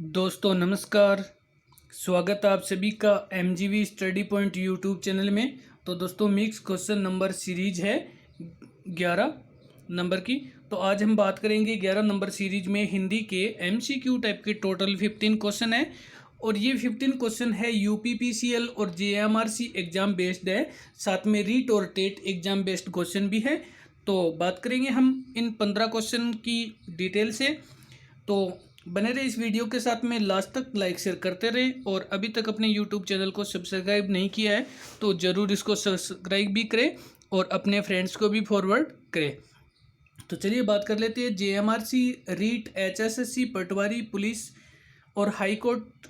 दोस्तों नमस्कार। स्वागत है आप सभी का एमजीवी स्टडी पॉइंट यूट्यूब चैनल में। तो दोस्तों मिक्स क्वेश्चन नंबर सीरीज है 11 नंबर की। तो आज हम बात करेंगे 11 नंबर सीरीज में हिंदी के एमसीक्यू टाइप के टोटल 15 क्वेश्चन है। और ये 15 क्वेश्चन है यूपीपीसीएल और जेएमआरसी एग्जाम बेस्ड है, साथ में रीट और टेट एग्जाम बेस्ड क्वेश्चन भी है। तो बात करेंगे हम इन 15 क्वेश्चन की डिटेल से। तो बने रहे इस वीडियो के साथ में, लास्ट तक लाइक शेयर करते रहे। और अभी तक अपने यूट्यूब चैनल को सब्सक्राइब नहीं किया है तो ज़रूर इसको सब्सक्राइब भी करें और अपने फ्रेंड्स को भी फॉरवर्ड करें। तो चलिए बात कर लेते हैं। जेएमआरसी, रीट, एचएसएससी, पटवारी, पुलिस और हाई कोर्ट,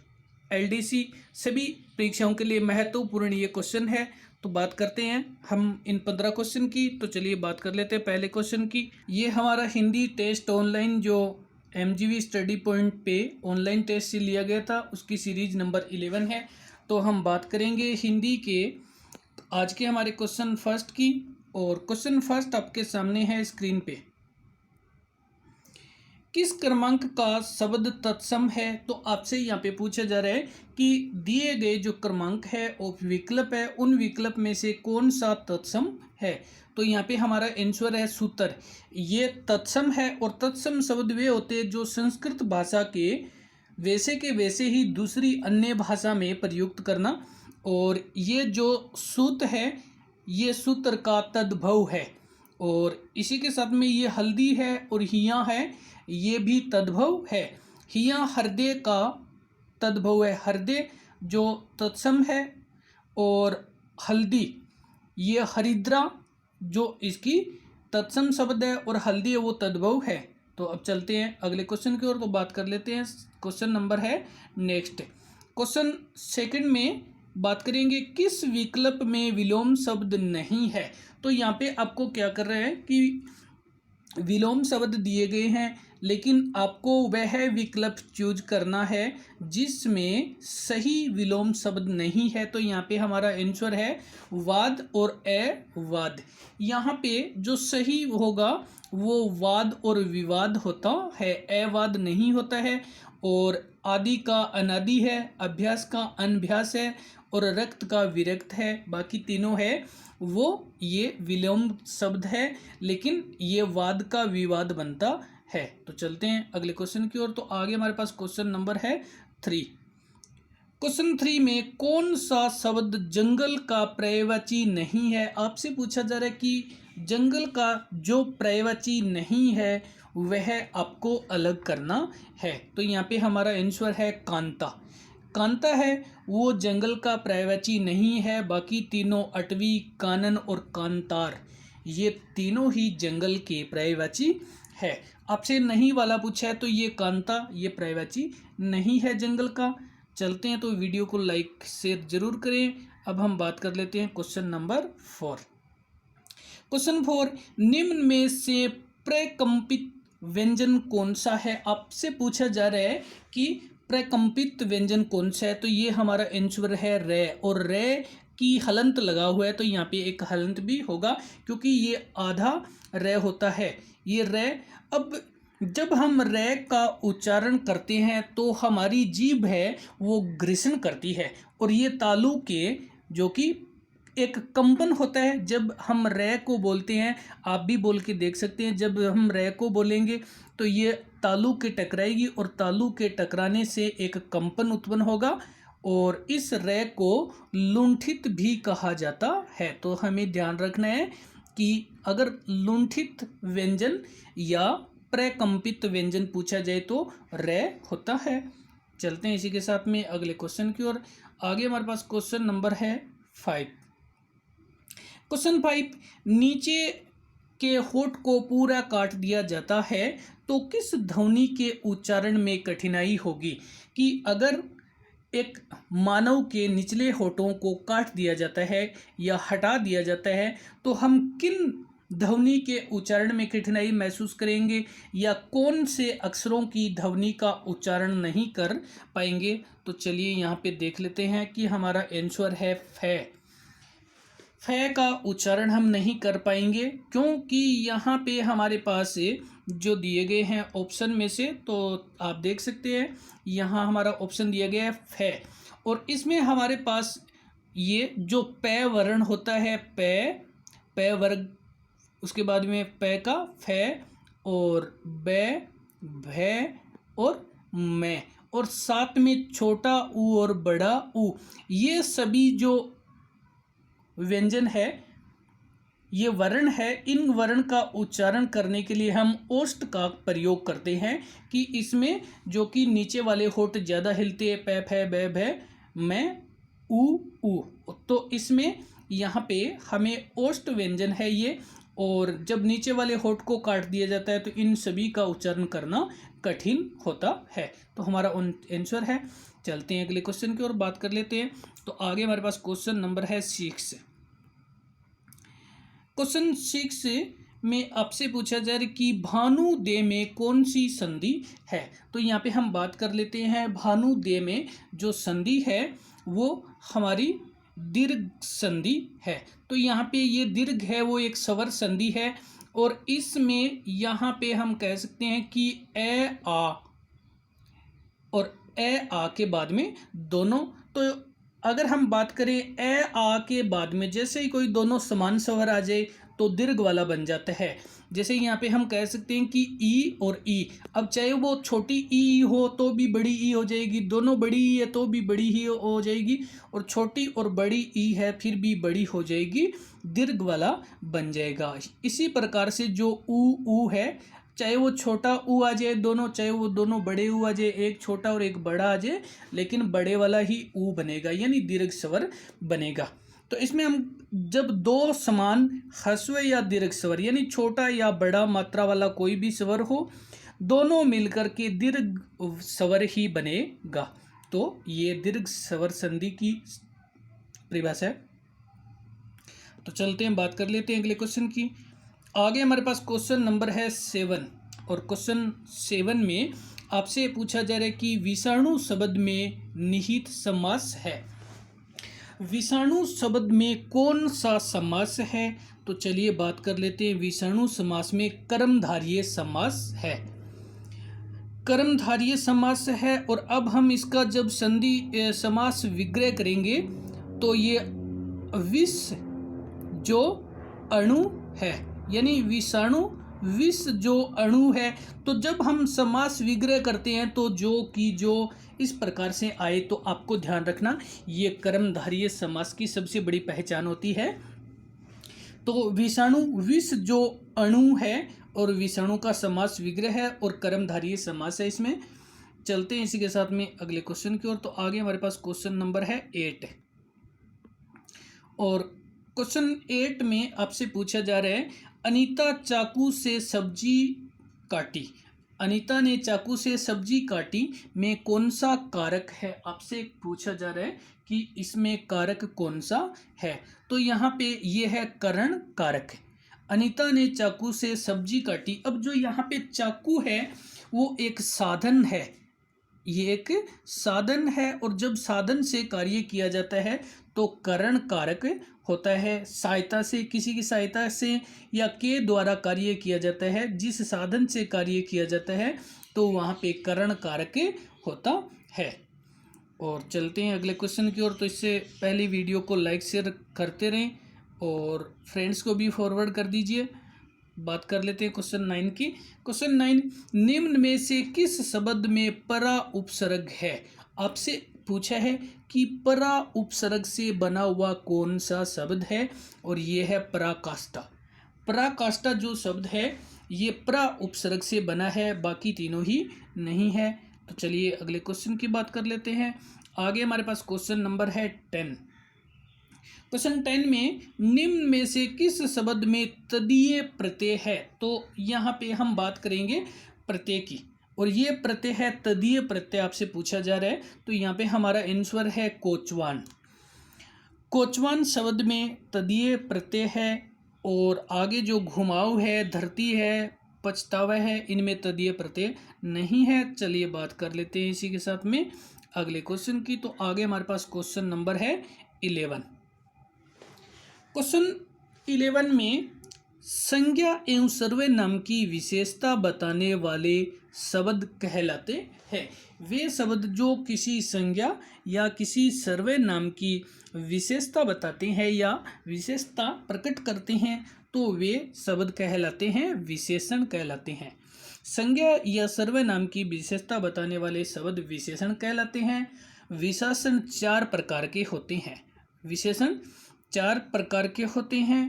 एलडीसी सभी परीक्षाओं के लिए महत्वपूर्ण ये क्वेश्चन है। तो बात करते हैं हम इन 15 क्वेश्चन की। तो चलिए बात कर लेते हैं पहले क्वेश्चन की। ये हमारा हिंदी टेस्ट ऑनलाइन जो एमजीवी स्टडी पॉइंट पे ऑनलाइन टेस्ट से लिया गया था, उसकी सीरीज नंबर 11 है। तो हम बात करेंगे हिंदी के आज के हमारे क्वेश्चन फर्स्ट की। और क्वेश्चन फर्स्ट आपके सामने है स्क्रीन पे। किस क्रमांक का शब्द तत्सम है? तो आपसे यहाँ पे पूछा जा रहा है कि दिए गए जो क्रमांक है और विकल्प है, उन विकल्प में से कौन सा तत्सम है। तो यहाँ पे हमारा आंसर है सूत्र। ये तत्सम है और तत्सम शब्द वे होते हैं जो संस्कृत भाषा के वैसे ही दूसरी अन्य भाषा में प्रयुक्त करना। और ये जो सूत्र है ये सूत्र का तद्भव है। और इसी के साथ में ये हल्दी है और हिया है, ये भी तद्भव है। हिया हृदय का तद्भव है, हृदय जो तत्सम है। और हल्दी ये हरिद्रा जो इसकी तत्सम शब्द है और हल्दी है वो तद्भव है। तो अब चलते हैं अगले क्वेश्चन की ओर। तो बात कर लेते हैं। क्वेश्चन नंबर है नेक्स्ट। क्वेश्चन सेकंड में बात करेंगे किस विकल्प में विलोम शब्द नहीं है। तो यहाँ पे आपको क्या कर रहे हैं कि विलोम शब्द दिए गए हैं, लेकिन आपको वह विकल्प चूज करना है जिसमें सही विलोम शब्द नहीं है। तो यहाँ पे हमारा आंसर है वाद और अवाद। यहाँ पे जो सही होगा वो वाद और विवाद होता है, अवाद नहीं होता है। और आदि का अनादि है, अभ्यास का अनभ्यास है और रक्त का विरक्त है। बाकी तीनों है वो ये विलोम शब्द है, लेकिन ये वाद का विवाद बनता है। तो चलते हैं अगले क्वेश्चन की ओर। तो आगे हमारे पास क्वेश्चन नंबर है 3। क्वेश्चन 3 में कौन सा शब्द जंगल का पर्यायवाची नहीं है। आपसे पूछा जा रहा है कि जंगल का जो पर्यायवाची नहीं है वह आपको अलग करना है। तो यहाँ पे हमारा आंसर है कांता। कांता है वो जंगल का पर्यायवाची नहीं है। बाकी तीनों अटवी, कानन और कांतार ये तीनों ही जंगल के पर्यायवाची है। आपसे नहीं वाला पूछा है तो ये कांता ये पर्यायवाची नहीं है जंगल का। चलते हैं तो वीडियो को लाइक शेयर जरूर करें। अब हम बात कर लेते हैं क्वेश्चन नंबर 4। क्वेश्चन 4 निम्न में से प्रकंपित व्यंजन कौन सा है। आपसे पूछा जा रहा है कि प्रकंपित व्यंजन कौन सा है। तो ये हमारा आंसर है रे। और रे की हलंत लगा हुआ है तो यहाँ पे एक हलंत भी होगा क्योंकि ये आधा रे होता है ये रे। अब जब हम रे का उच्चारण करते हैं तो हमारी जीभ है वो ग्रिसन करती है। और ये तालु के जो कि एक कंपन होता है जब हम रे को बोलते हैं। आप भी बोल के देख सकते हैं। जब हम रे को बोलेंगे तो ये तालु के टकराएगी और तालु के टकराने से एक कंपन उत्पन्न होगा। और इस रे को लुंठित भी कहा जाता है। तो हमें ध्यान रखना है कि अगर लुंठित व्यंजन या प्रकंपित व्यंजन पूछा जाए तो रे होता है। चलते हैं इसी के साथ में अगले क्वेश्चन की ओर। आगे हमारे पास क्वेश्चन नंबर है 5। क्वेश्चन 5 नीचे के होठ को पूरा काट दिया जाता है तो किस ध्वनि के उच्चारण में कठिनाई होगी। कि अगर एक मानव के निचले होठों को काट दिया जाता है या हटा दिया जाता है तो हम किन ध्वनि के उच्चारण में कठिनाई महसूस करेंगे या कौन से अक्षरों की ध्वनि का उच्चारण नहीं कर पाएंगे। तो चलिए यहाँ पे देख लेते हैं कि हमारा आंसर है फे। फे का उच्चारण हम नहीं कर पाएंगे क्योंकि यहाँ पे हमारे पास जो दिए गए हैं ऑप्शन में से, तो आप देख सकते हैं यहाँ हमारा ऑप्शन दिया गया है फे, और इसमें हमारे पास ये जो पै वर्ण होता है, पै वर्ग, उसके बाद में पै का फे और बै, भै और मैं, और साथ में छोटा ऊ और बड़ा ऊ, ये सभी जो व्यंजन है, ये वर्ण है, इन वर्ण का उच्चारण करने के लिए हम ओष्ठ का प्रयोग करते हैं कि इसमें जो कि नीचे वाले होठ ज़्यादा हिलते हैं, पै फै बै भै मैं ऊ, तो इसमें यहाँ पे हमें ओष्ठ व्यंजन है ये, और जब नीचे वाले होठ को काट दिया जाता है तो इन सभी का उच्चारण करना कठिन होता है। तो हमारा आंसर है। चलते हैं अगले क्वेश्चन की ओर बात कर लेते हैं। तो आगे हमारे पास क्वेश्चन नंबर है 6। क्वेश्चन 6 में आपसे पूछा जा रहा है कि भानुदे में कौन सी संधि है। तो यहाँ पे हम बात कर लेते हैं, भानुदे में जो संधि है वो हमारी दीर्घ संधि है। तो यहाँ पे ये दीर्घ है वो एक स्वर संधि है, और इसमें यहाँ पे हम कह सकते हैं कि ए आ और ए आ के बाद में दोनों, तो अगर हम बात करें ए आ के बाद में जैसे ही कोई दोनों समान स्वर आ जाए तो दीर्घ वाला बन जाता है। जैसे यहाँ पे हम कह सकते हैं कि ई और ई, अब चाहे वो छोटी ई हो तो भी बड़ी ई हो जाएगी, दोनों बड़ी ई है तो भी बड़ी ही हो जाएगी, और छोटी और बड़ी ई है फिर भी बड़ी हो जाएगी, दीर्घ वाला बन जाएगा। इसी प्रकार से जो ऊ है, चाहे वो छोटा ऊ आ जाए दोनों, चाहे वो दोनों बड़े ऊ आ जाए, एक छोटा और एक बड़ा आ जाए, लेकिन बड़े वाला ही ऊ बनेगा, यानी दीर्घ स्वर बनेगा। तो इसमें हम जब दो समान ह्रस्व या दीर्घ स्वर, यानी छोटा या बड़ा मात्रा वाला कोई भी स्वर हो, दोनों मिलकर के दीर्घ स्वर ही बनेगा, तो ये दीर्घ स्वर संधि की परिभाषा है। तो चलते हैं बात कर लेते हैं अगले क्वेश्चन की। आगे हमारे पास क्वेश्चन नंबर है 7, और क्वेश्चन 7 में आपसे पूछा जा रहा है कि विषाणु शब्द में निहित समास है। विषाणु शब्द में कौन सा समास है। तो चलिए बात कर लेते हैं। विषाणु समास में कर्मधारय समास है, कर्मधारय समास है। और अब हम इसका जब संधि समास विग्रह करेंगे तो ये विष जो अणु है, यानी विषाणु विष जो अणु है, तो जब हम समास विग्रह करते हैं तो जो कि जो इस प्रकार से आए, तो आपको ध्यान रखना ये कर्मधारय समास की सबसे बड़ी पहचान होती है। तो विषाणु विष जो अणु है, और विषाणु का समास विग्रह है, और कर्मधारय समास है। इसमें चलते हैं इसी के साथ में अगले क्वेश्चन की ओर। तो आगे हमारे पास क्वेश्चन नंबर है 8, और क्वेश्चन 8 में आपसे पूछा जा रहा है, अनीता चाकू से सब्जी काटी, अनीता ने चाकू से सब्जी काटी में कौन सा कारक है। आपसे पूछा जा रहा है कि इसमें कारक कौन सा है। तो यहाँ पे ये है करण कारक। अनीता ने चाकू से सब्जी काटी, अब जो यहाँ पे चाकू है वो एक साधन है, ये एक साधन है, और जब साधन से कार्य किया जाता है तो करण कारक होता है। सहायता से, किसी की सहायता से या के द्वारा कार्य किया जाता है, जिस साधन से कार्य किया जाता है तो वहाँ पे करण कारक होता है। और चलते हैं अगले क्वेश्चन की ओर। तो इससे पहले वीडियो को लाइक शेयर करते रहें और फ्रेंड्स को भी फॉरवर्ड कर दीजिए। बात कर लेते हैं क्वेश्चन 9 की। क्वेश्चन 9, निम्न में से किस शब्द में परा उपसर्ग है। आपसे पूछा है कि परा उपसर्ग से बना हुआ कौन सा शब्द है, और ये है पराकाष्ठा। पराकाष्ठा जो शब्द है ये परा उपसर्ग से बना है, बाकी तीनों ही नहीं है। तो चलिए अगले क्वेश्चन की बात कर लेते हैं। आगे हमारे पास क्वेश्चन नंबर है 10। क्वेश्चन 10 में निम्न में से किस शब्द में तदीय प्रत्यय है। तो यहाँ पे हम बात करेंगे प्रत्यय की, और ये प्रत्यय है तदीय प्रत्यय आपसे पूछा जा रहा है। तो यहाँ पे हमारा आंसर है कोचवान। कोचवान शब्द में तदीय प्रत्यय है, और आगे जो घुमाव है, धरती है, पछतावा है, इनमें तदीय प्रत्यय नहीं है। चलिए बात कर लेते हैं इसी के साथ में अगले क्वेश्चन की। तो आगे हमारे पास क्वेश्चन नंबर है 11। क्वेश्चन 11 में संज्ञा एवं सर्वनाम की विशेषता बताने वाले शब्द कहलाते हैं। वे शब्द जो किसी संज्ञा या किसी सर्वनाम की विशेषता बताते हैं या विशेषता प्रकट करते हैं तो वे शब्द कहलाते हैं, विशेषण कहलाते हैं। संज्ञा या सर्वनाम की विशेषता बताने वाले शब्द विशेषण कहलाते हैं। विशेषण 4 प्रकार के होते हैं। विशेषण 4 प्रकार के होते हैं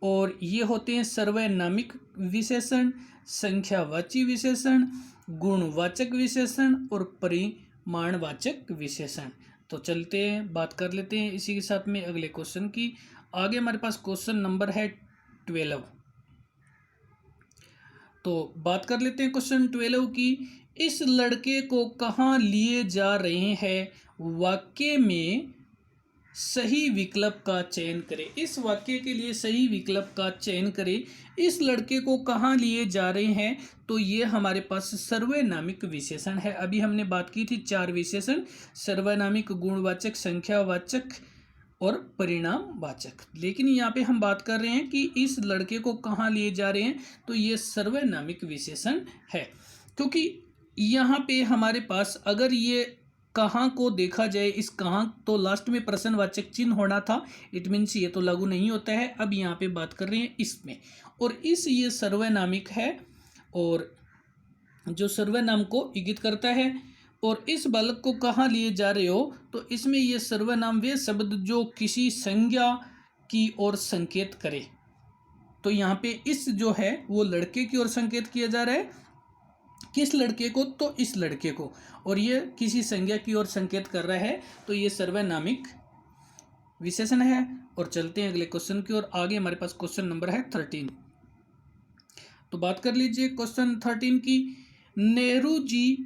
और ये होते हैं सर्वनामिक विशेषण, संख्यावाची विशेषण, गुणवाचक विशेषण और परिमाणवाचक विशेषण। तो चलते हैं, बात कर लेते हैं इसी के साथ में अगले क्वेश्चन की। आगे हमारे पास क्वेश्चन नंबर है 12। तो बात कर लेते हैं क्वेश्चन 12 की। इस लड़के को कहाँ लिए जा रहे हैं, वाक्य में सही विकल्प का चयन करें। इस वाक्य के लिए सही विकल्प का चयन करें। इस लड़के को कहाँ लिए जा रहे हैं, तो ये हमारे पास सर्वनामिक विशेषण है। अभी हमने बात की थी 4 विशेषण, सर्वनामिक, गुणवाचक, संख्यावाचक और परिणामवाचक। लेकिन यहाँ पे हम बात कर रहे हैं कि इस लड़के को कहाँ लिए जा रहे हैं, तो ये सर्वनामिक विशेषण है। क्योंकि यहाँ पे हमारे पास अगर ये कहाँ को देखा जाए, इस कहाँ तो लास्ट में प्रश्नवाचक चिन्ह होना था, इट मीन्स ये तो लागू नहीं होता है। अब यहाँ पे बात कर रहे हैं इसमें, और इस ये सर्वनामिक है और जो सर्वनाम को इंगित करता है। और इस बालक को कहाँ लिए जा रहे हो, तो इसमें ये सर्वनाम वे शब्द जो किसी संज्ञा की ओर संकेत करे। तो यहाँ पे इस जो है वो लड़के की ओर संकेत किया जा रहा है। किस लड़के को, तो इस लड़के को, और ये किसी संज्ञा की ओर संकेत कर रहा है, तो ये सर्वनामिक विशेषण है। और चलते हैं अगले क्वेश्चन की ओर। आगे हमारे पास क्वेश्चन नंबर है 13। तो बात कर लीजिए क्वेश्चन 13 की। नेहरू जी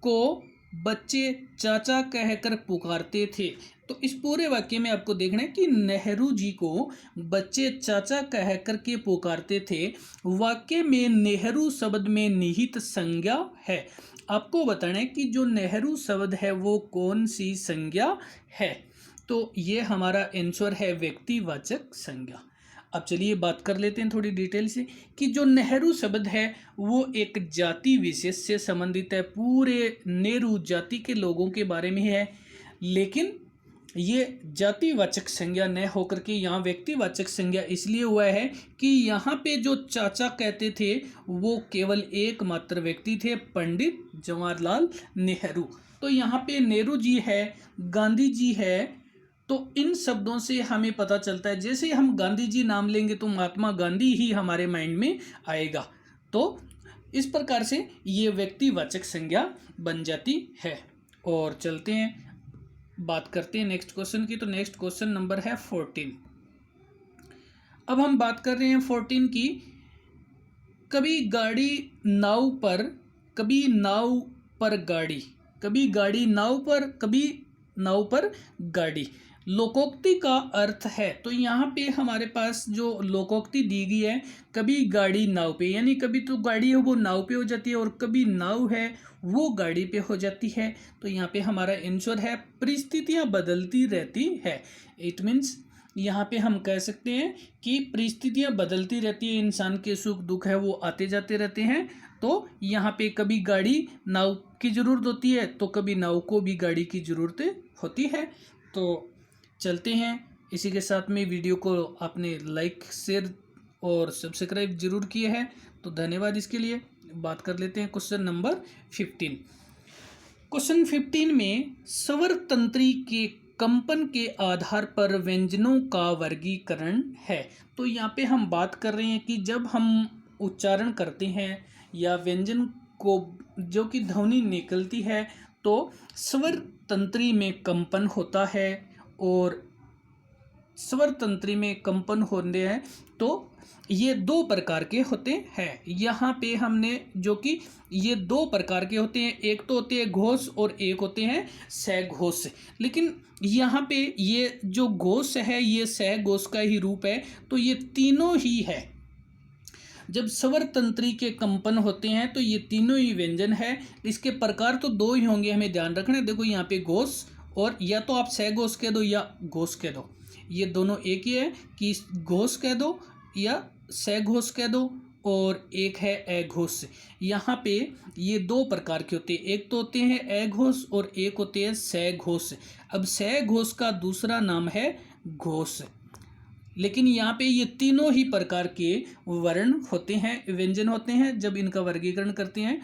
को बच्चे चाचा कहकर पुकारते थे। तो इस पूरे वाक्य में आपको देखना है कि नेहरू जी को बच्चे चाचा कहकर के पुकारते थे। वाक्य में नेहरू शब्द में निहित संज्ञा है। आपको बताना है कि जो नेहरू शब्द है वो कौन सी संज्ञा है। तो ये हमारा आंसर है व्यक्तिवाचक संज्ञा। अब चलिए बात कर लेते हैं थोड़ी डिटेल से कि जो नेहरू शब्द है वो एक जाति विशेष से संबंधित है, पूरे नेहरू जाति के लोगों के बारे में है। लेकिन ये जातिवाचक संज्ञा न होकर के यहाँ व्यक्तिवाचक संज्ञा इसलिए हुआ है कि यहाँ पे जो चाचा कहते थे वो केवल एकमात्र व्यक्ति थे, पंडित जवाहरलाल नेहरू। तो यहाँ पे नेहरू जी है, गांधी जी है। तो इन शब्दों से हमें पता चलता है, जैसे हम गांधी जी नाम लेंगे तो महात्मा गांधी ही हमारे माइंड में आएगा। तो इस प्रकार से ये व्यक्तिवाचक संज्ञा बन जाती है। और चलते हैं, बात करते हैं नेक्स्ट क्वेश्चन की। तो नेक्स्ट क्वेश्चन नंबर है 14। अब हम बात कर रहे हैं 14 की। कभी गाड़ी नाव पर, कभी नाव पर गाड़ी, कभी गाड़ी नाव पर, कभी नाव पर गाड़ी। लोकोक्ति का अर्थ है, तो यहाँ पे हमारे पास जो लोकोक्ति दी गई है, कभी गाड़ी नाव पे, यानी कभी तो गाड़ी है वो नाव पे हो जाती है और कभी नाव है वो गाड़ी पे हो जाती है। तो यहाँ पे हमारा आंसर है परिस्थितियाँ बदलती रहती है। इट मीन्स यहाँ पे हम कह सकते हैं कि परिस्थितियाँ बदलती रहती है, इंसान के सुख दुख है वो आते जाते रहते हैं। तो यहाँ पे कभी गाड़ी नाव की ज़रूरत होती है तो कभी नाव को भी गाड़ी की ज़रूरत होती है। तो चलते हैं, इसी के साथ में वीडियो को आपने लाइक, शेयर और सब्सक्राइब जरूर किए हैं, तो धन्यवाद इसके लिए। बात कर लेते हैं क्वेश्चन नंबर 15। क्वेश्चन 15 में स्वर तंत्री के कंपन के आधार पर व्यंजनों का वर्गीकरण है। तो यहाँ पे हम बात कर रहे हैं कि जब हम उच्चारण करते हैं या व्यंजन को जो कि ध्वनि निकलती है तो स्वर तंत्री में कंपन होता है। और स्वर तंत्री में कंपन होते हैं तो ये 2 प्रकार के होते हैं। यहाँ पे हमने जो कि ये 2 प्रकार के होते हैं, एक तो होते हैं घोष और एक होते हैं सघोष। लेकिन यहाँ पे ये जो घोष है ये सघोष का ही रूप है, तो ये तीनों ही है। जब स्वर तंत्री के कंपन होते हैं तो ये तीनों ही व्यंजन है। इसके प्रकार तो 2 ही होंगे, हमें ध्यान रखना है। देखो यहाँ पे घोष, और या तो आप सघोष कह दो या घोष कह दो, ये दोनों एक ही है कि घोष कह दो या सघोष कह दो, और एक है अघोष। यहाँ पे ये दो प्रकार के होते हैं, एक तो होते हैं अघोष और एक होते हैं सघोष। अब सघोष का दूसरा नाम है घोष। लेकिन यहाँ पे ये तीनों ही प्रकार के वर्ण होते हैं, व्यंजन होते हैं। जब इनका वर्गीकरण करते हैं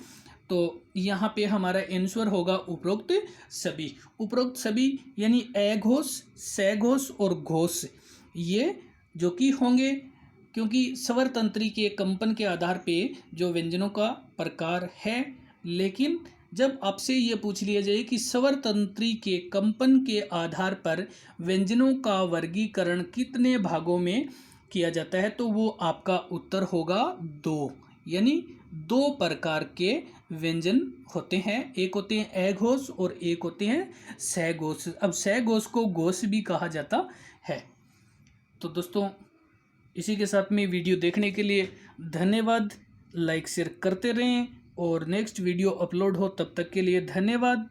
तो यहाँ पे हमारा आंसर होगा उपरोक्त सभी। उपरोक्त सभी यानी अघोष, सघोष और घोष, ये जो कि होंगे, क्योंकि स्वर तंत्री के कंपन के आधार पे जो व्यंजनों का प्रकार है। लेकिन जब आपसे ये पूछ लिया जाए कि स्वर तंत्री के कंपन के आधार पर व्यंजनों का वर्गीकरण कितने भागों में किया जाता है, तो वो आपका उत्तर होगा 2। यानी 2 प्रकार के व्यंजन होते हैं, एक होते हैं अघोष और एक होते हैं सघोष। अब सघोष को घोष भी कहा जाता है। तो दोस्तों, इसी के साथ में वीडियो देखने के लिए धन्यवाद। लाइक शेयर करते रहें और नेक्स्ट वीडियो अपलोड हो तब तक के लिए धन्यवाद।